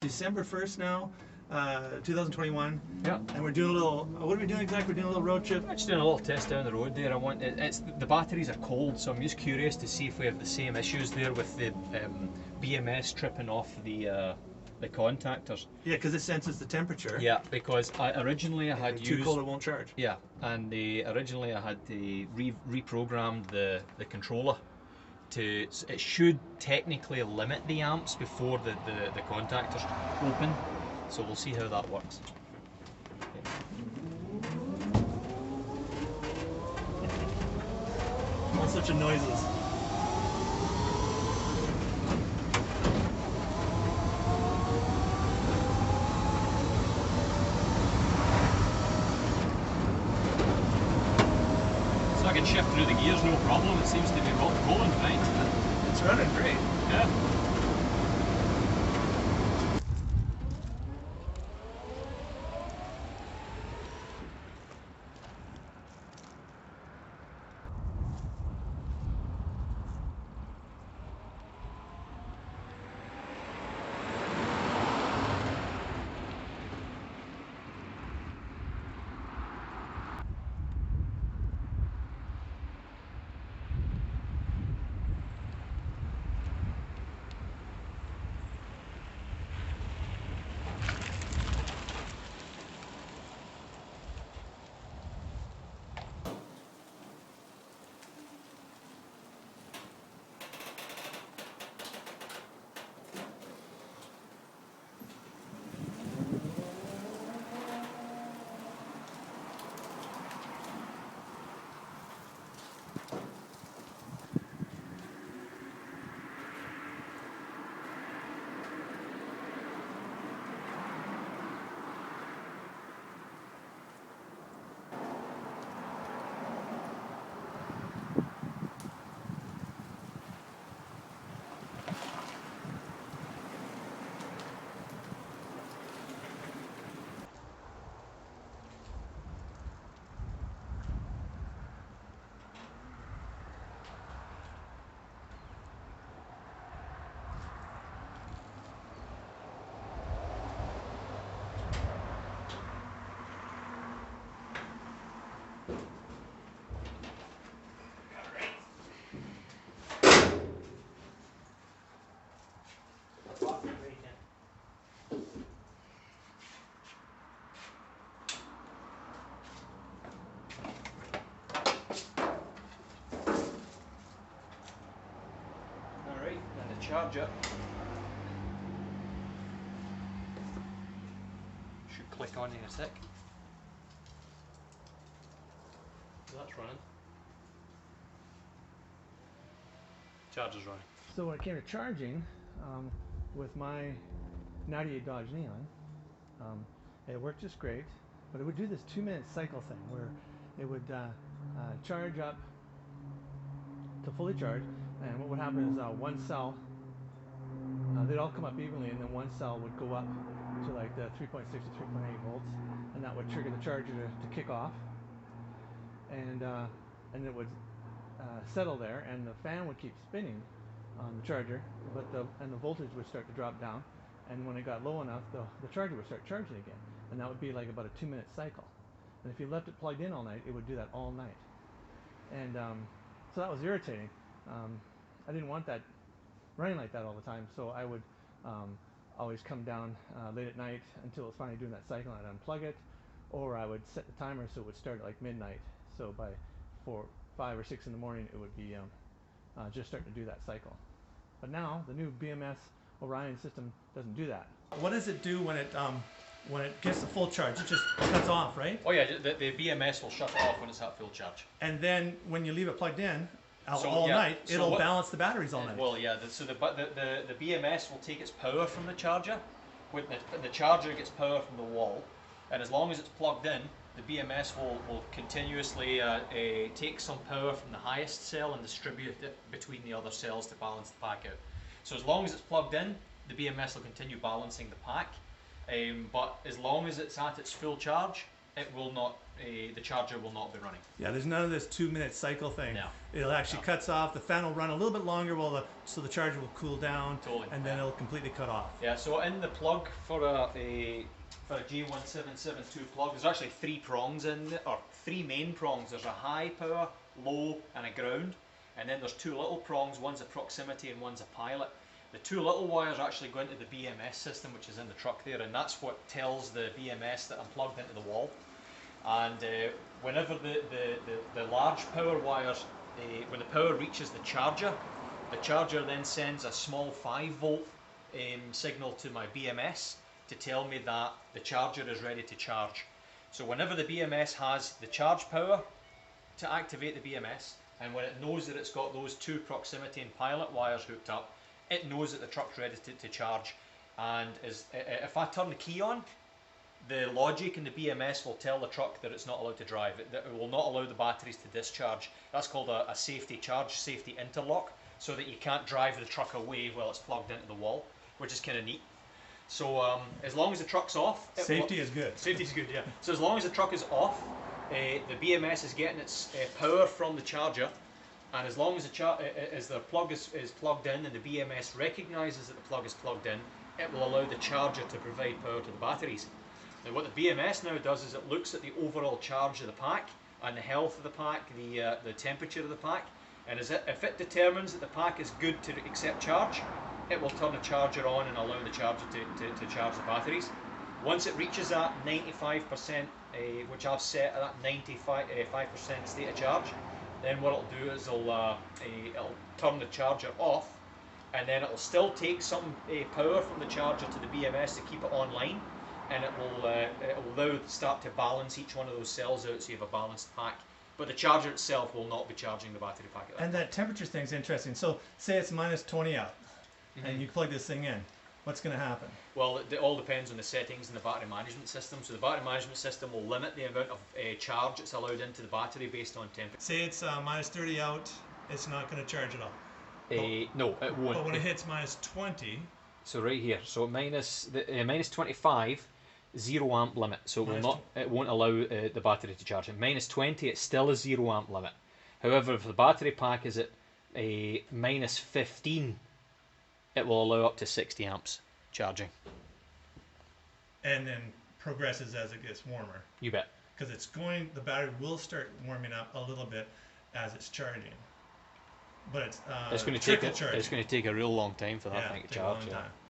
December 1st now, 2021. Yeah. And we're doing a little, what are we doing exactly? We're doing a little road trip. I'm just doing a little test down the road there. It's the batteries are cold, so I'm just curious to see if we have the same issues there with the BMS tripping off the contactors. Yeah, because it senses the temperature. Yeah, because originally I had used too cold it won't charge. Yeah, and originally I had reprogrammed the controller to, it should technically limit the amps before the contactors open, so we'll see how that works. All sorts of noises. So I can shift through the gears no problem. It seems to be rolling fine. It's running great. Yeah. Alright, and the charger should click on in a sec. So that's running. Charger's running. So when it came to charging, with my 98 Dodge Neon, it worked just great, but it would do this 2-minute cycle thing where it would charge up to fully charge, and what would happen is one cell, they'd all come up evenly, and then one cell would go up to like the 3.6 to 3.8 volts, and that would trigger the charger to kick off, and it would settle there, and the fan would keep spinning on the charger, but the voltage would start to drop down, and when it got low enough, the charger would start charging again, and that would be like about a 2-minute cycle. And if you left it plugged in all night, it would do that all night. And so that was irritating. I didn't want that running like that all the time, so I would always come down late at night until it was finally doing that cycle, and I'd unplug it, or I would set the timer so it would start at like midnight, so by 4, 5 or 6 in the morning it would be just starting to do that cycle. But now the new BMS Orion system doesn't do that. What does it do when it gets the full charge? It just cuts off, right? Oh yeah, the BMS will shut it off when it's at full charge. And then when you leave it plugged in So, night, so it'll balance the batteries all night. Well, yeah. So the BMS will take its power from the charger. When the charger gets power from the wall, and as long as it's plugged in, the BMS will continuously take some power from the highest cell and distribute it between the other cells to balance the pack out. So as long as it's plugged in, the BMS will continue balancing the pack, but as long as it's at its full charge, it will not. The charger will not be running. Yeah, there's none of this 2-minute cycle thing. No. It'll actually cuts off. The fan will run a little bit longer so the charger will cool down. Totally. And then it'll completely cut off. Yeah. So in the plug for a J1772 plug, there's actually 3 prongs in it, or 3 main prongs. There's a high power, low, and a ground. And then there's 2 little prongs. One's a proximity and one's a pilot. The 2 little wires actually go into the BMS system, which is in the truck there, and that's what tells the BMS that I'm plugged into the wall. And whenever the large power wires, when the power reaches the charger then sends a small 5-volt signal to my BMS to tell me that the charger is ready to charge. So whenever the BMS has the charge power to activate the BMS, and when it knows that it's got those 2 proximity and pilot wires hooked up, it knows that the truck's ready to charge. And if I turn the key on, the logic in the BMS will tell the truck that it's not allowed to drive. It will not allow the batteries to discharge. That's called a safety interlock, so that you can't drive the truck away while it's plugged into the wall, which is kind of neat. So as long as the truck's off... Safety is good. Safety is good, yeah. So as long as the truck is off, the BMS is getting its power from the charger, and as long as the plug is plugged in and the BMS recognises that the plug is plugged in, it will allow the charger to provide power to the batteries. Now what the BMS now does is it looks at the overall charge of the pack and the health of the pack, the temperature of the pack, and if it determines that the pack is good to accept charge, it will turn the charger on and allow the charger to charge the batteries. Once it reaches that 95%, which I've set at that 95% state of charge, then what it'll do is it'll turn the charger off, and then it'll still take some power from the charger to the BMS to keep it online, and it will now start to balance each one of those cells out so you have a balanced pack. But the charger itself will not be charging the battery pack at that And that temperature thing's interesting. So say it's -20 out, and you plug this thing in. What's going to happen? Well, it all depends on the settings in the battery management system. So the battery management system will limit the amount of charge that's allowed into the battery based on temperature. Say it's -30 out, it's not going to charge at all. No, it won't. But when it hits -20... So right here, so -25, 0 amp limit. So it won't allow the battery to charge. At -20, it's still a 0 amp limit. However, if the battery pack is at a -15, it will allow up to 60 amps charging. And then progresses as it gets warmer. You bet. Because the battery will start warming up a little bit as it's charging. But it's going to take a real long time for that thing to charge.